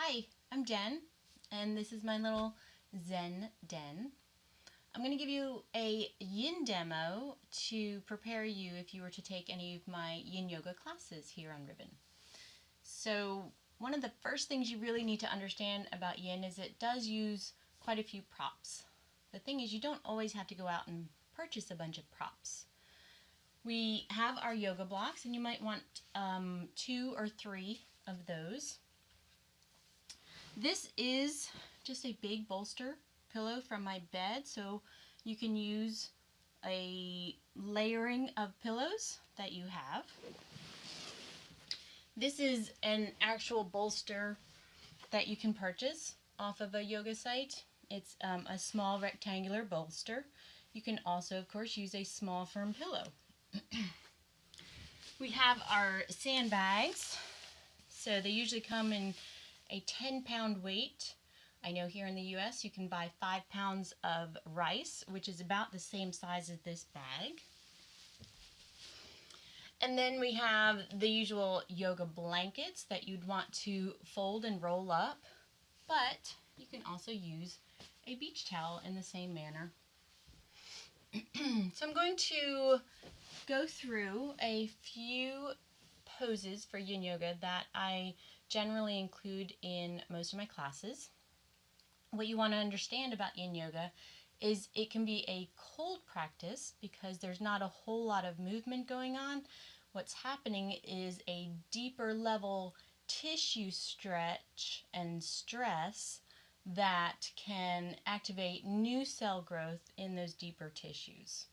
Hi, I'm Jen, and this is my little Zen Den. I'm going to give you a Yin demo to prepare you if you were to take any of my Yin yoga classes here on Ribbon. So one of the first things you really need to understand about Yin is it does use quite a few props. The thing is, you don't always have to go out and purchase a bunch of props. We have our yoga blocks, and you might want 2 or 3 of those. This is just a big bolster pillow from my bed, so you can use a layering of pillows that you have. This is an actual bolster that you can purchase off of a yoga site. It's a small rectangular bolster. You can also, of course, use a small firm pillow. We have our sandbags. So they usually come in a 10-pound weight. I know here in the US you can buy 5 pounds of rice, which is about the same size as this bag. And then we have the usual yoga blankets that you'd want to fold and roll up, but you can also use a beach towel in the same manner. So I'm going to go through a few poses for Yin Yoga that I generally include in most of my classes. What you want to understand about Yin Yoga is it can be a cold practice because there's not a whole lot of movement going on. What's happening is a deeper level tissue stretch and stress that can activate new cell growth in those deeper tissues.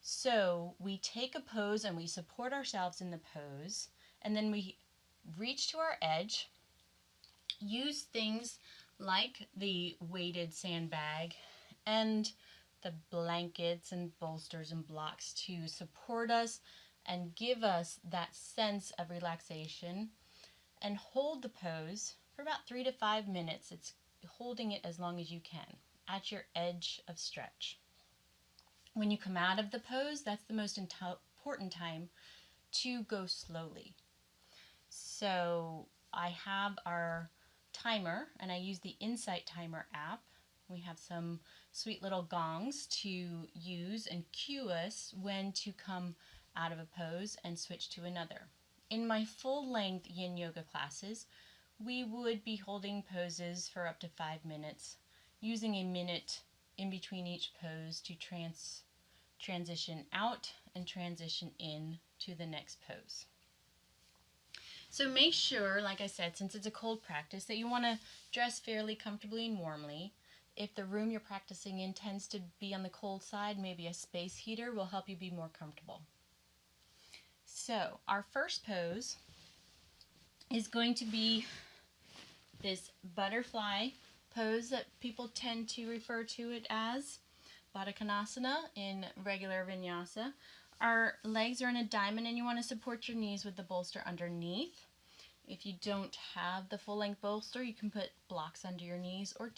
So we take a pose and we support ourselves in the pose, and then we reach to our edge, use things like the weighted sandbag and the blankets and bolsters and blocks to support us and give us that sense of relaxation, and hold the pose for about 3 to 5 minutes. It's holding it as long as you can at your edge of stretch. When you come out of the pose, that's the most important time to go slowly. So I have our timer, and I use the Insight Timer app. We have some sweet little gongs to use and cue us when to come out of a pose and switch to another. In my full-length Yin Yoga classes, we would be holding poses for up to 5 minutes, using a minute in between each pose to transition out and transition in to the next pose. So make sure, like I said, since it's a cold practice, that you want to dress fairly comfortably and warmly. If the room you're practicing in tends to be on the cold side, maybe a space heater will help you be more comfortable. So our first pose is going to be this butterfly pose that people tend to refer to it as Baddha Konasana in regular vinyasa. Our legs are in a diamond, and you want to support your knees with the bolster underneath. If you don't have the full-length bolster, you can put blocks under your knees or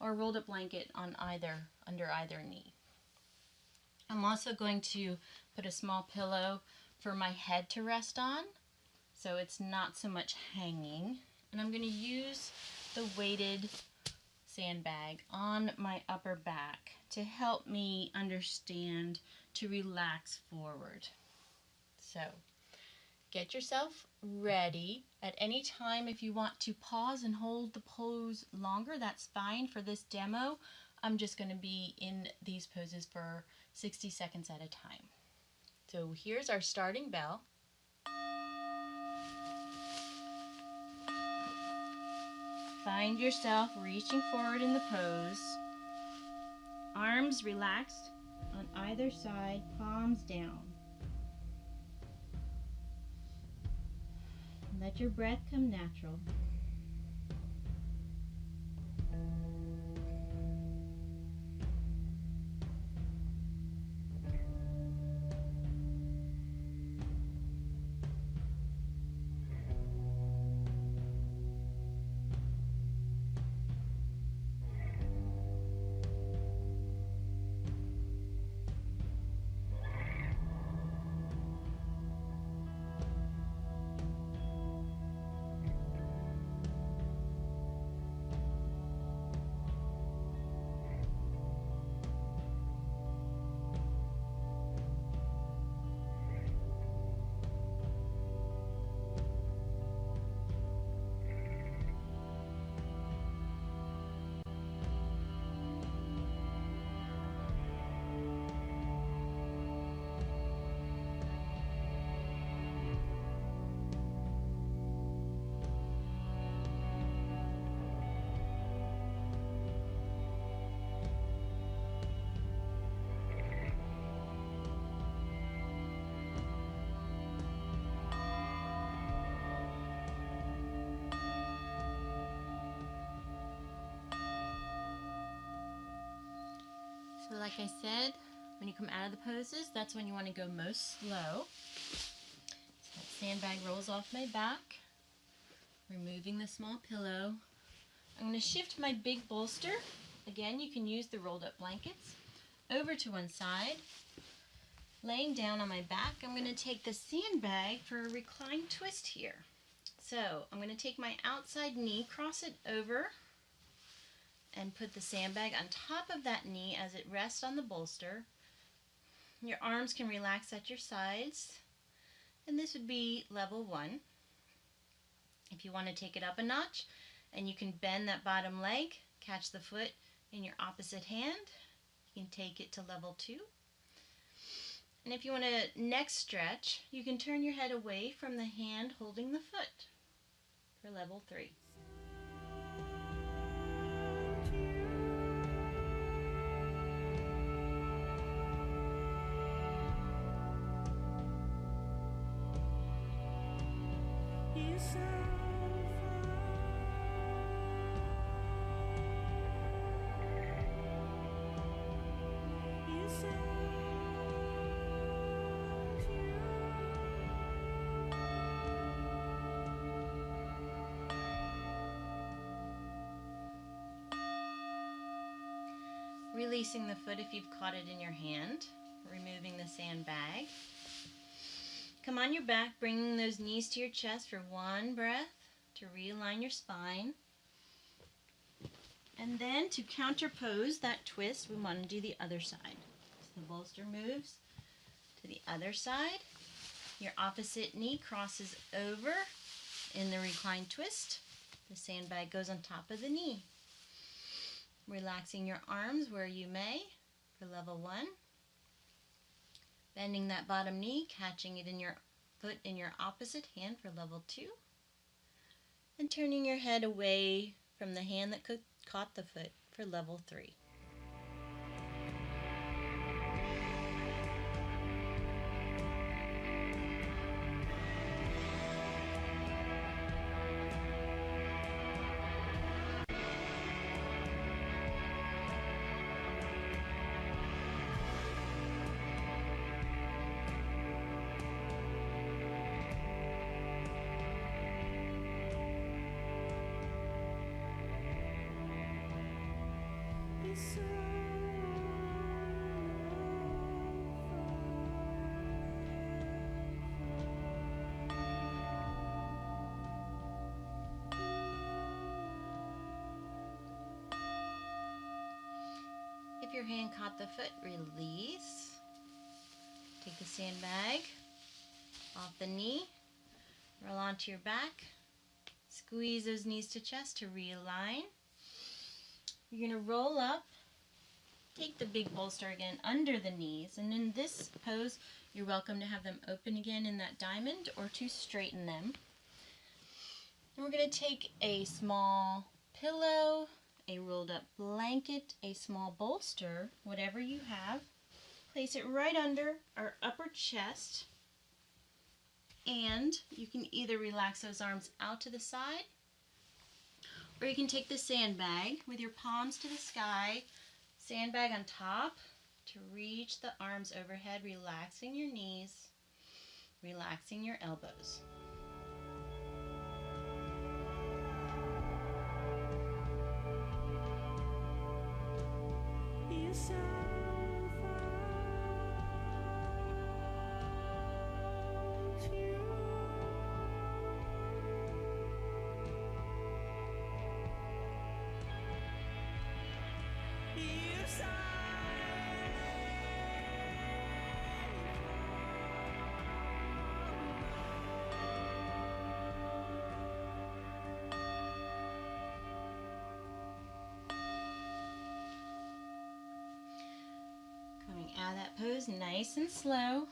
a rolled up blanket on under either knee. I'm also going to put a small pillow for my head to rest on, so it's not so much hanging. And I'm going to use the weighted sandbag on my upper back to help me understand to relax forward. So get yourself ready. At any time, if you want to pause and hold the pose longer, that's fine. For this demo, I'm just going to be in these poses for 60 seconds at a time. So here's our starting bell. Find yourself reaching forward in the pose. Arms relaxed on either side, palms down. Let your breath come natural. like I said, when you come out of the poses, that's when you want to go most slow. So that sandbag rolls off my back, removing the small pillow. I'm going to shift my big bolster. Again, you can use the rolled up blankets over to one side. Laying down on my back, I'm going to take the sandbag for a reclined twist here. So I'm going to take my outside knee, cross it over, and put the sandbag on top of that knee as it rests on the bolster. Your arms can relax at your sides, and this would be level 1. If you want to take it up a notch, and you can bend that bottom leg, catch the foot in your opposite hand, you can take it to level 2. And if you want a neck stretch, you can turn your head away from the hand holding the foot for level 3. Releasing the foot if you've caught it in your hand, removing the sandbag. Come on your back, bringing those knees to your chest for one breath to realign your spine. And then to counterpose that twist, we want to do the other side. So the bolster moves to the other side. Your opposite knee crosses over in the reclined twist. The sandbag goes on top of the knee. Relaxing your arms where you may for level 1. Bending that bottom knee, catching it in your foot in your opposite hand for level 2. And turning your head away from the hand that caught the foot for level 3. If your hand caught the foot, release. Take the sandbag off the knee, roll onto your back, squeeze those knees to chest to realign. You're going to roll up, take the big bolster again under the knees, and in this pose, you're welcome to have them open again in that diamond or to straighten them. And we're going to take a small pillow, a rolled up blanket, a small bolster, whatever you have. Place it right under our upper chest, and you can either relax those arms out to the side, or you can take the sandbag with your palms to the sky, sandbag on top to reach the arms overhead, relaxing your knees, relaxing your elbows. Out of that pose nice and slow,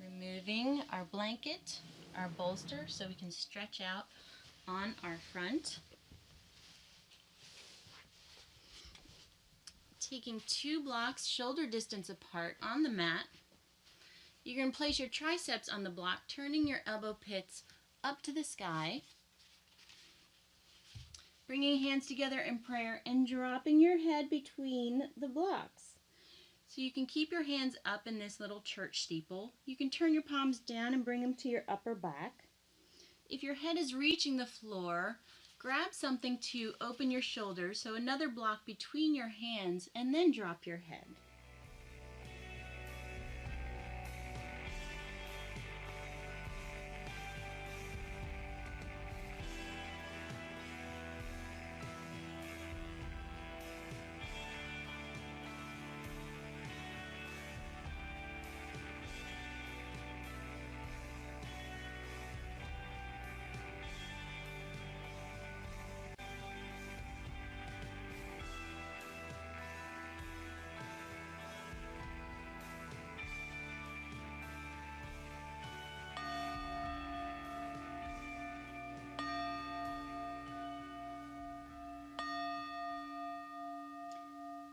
removing our blanket, our bolster, so we can stretch out on our front. Taking 2 blocks shoulder distance apart on the mat, you're going to place your triceps on the block, turning your elbow pits up to the sky. Bringing hands together in prayer and dropping your head between the blocks. So you can keep your hands up in this little church steeple. You can turn your palms down and bring them to your upper back. If your head is reaching the floor, grab something to open your shoulders, so another block between your hands, and then drop your head.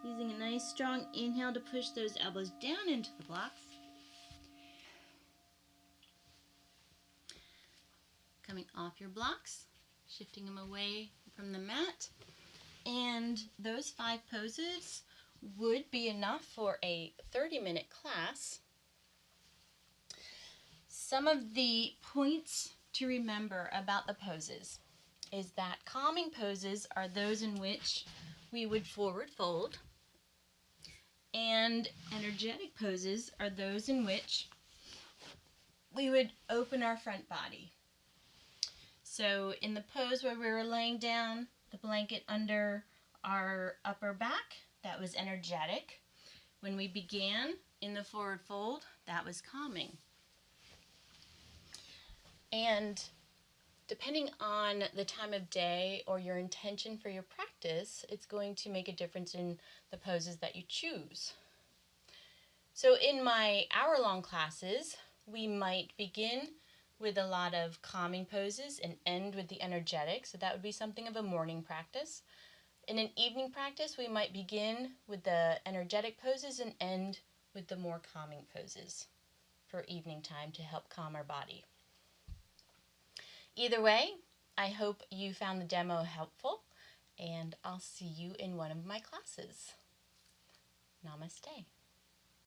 Using a nice strong inhale to push those elbows down into the blocks. Coming off your blocks, shifting them away from the mat. And those 5 poses would be enough for a 30-minute class. Some of the points to remember about the poses is that calming poses are those in which we would forward fold, and energetic poses are those in which we would open our front body. So in the pose where we were laying down, the blanket under our upper back, that was energetic. When we began in the forward fold, that was calming. And depending on the time of day or your intention for your practice, it's going to make a difference in the poses that you choose. So in my hour-long classes, we might begin with a lot of calming poses and end with the energetic, so that would be something of a morning practice. In an evening practice, we might begin with the energetic poses and end with the more calming poses for evening time to help calm our body. Either way, I hope you found the demo helpful, and I'll see you in one of my classes. Namaste.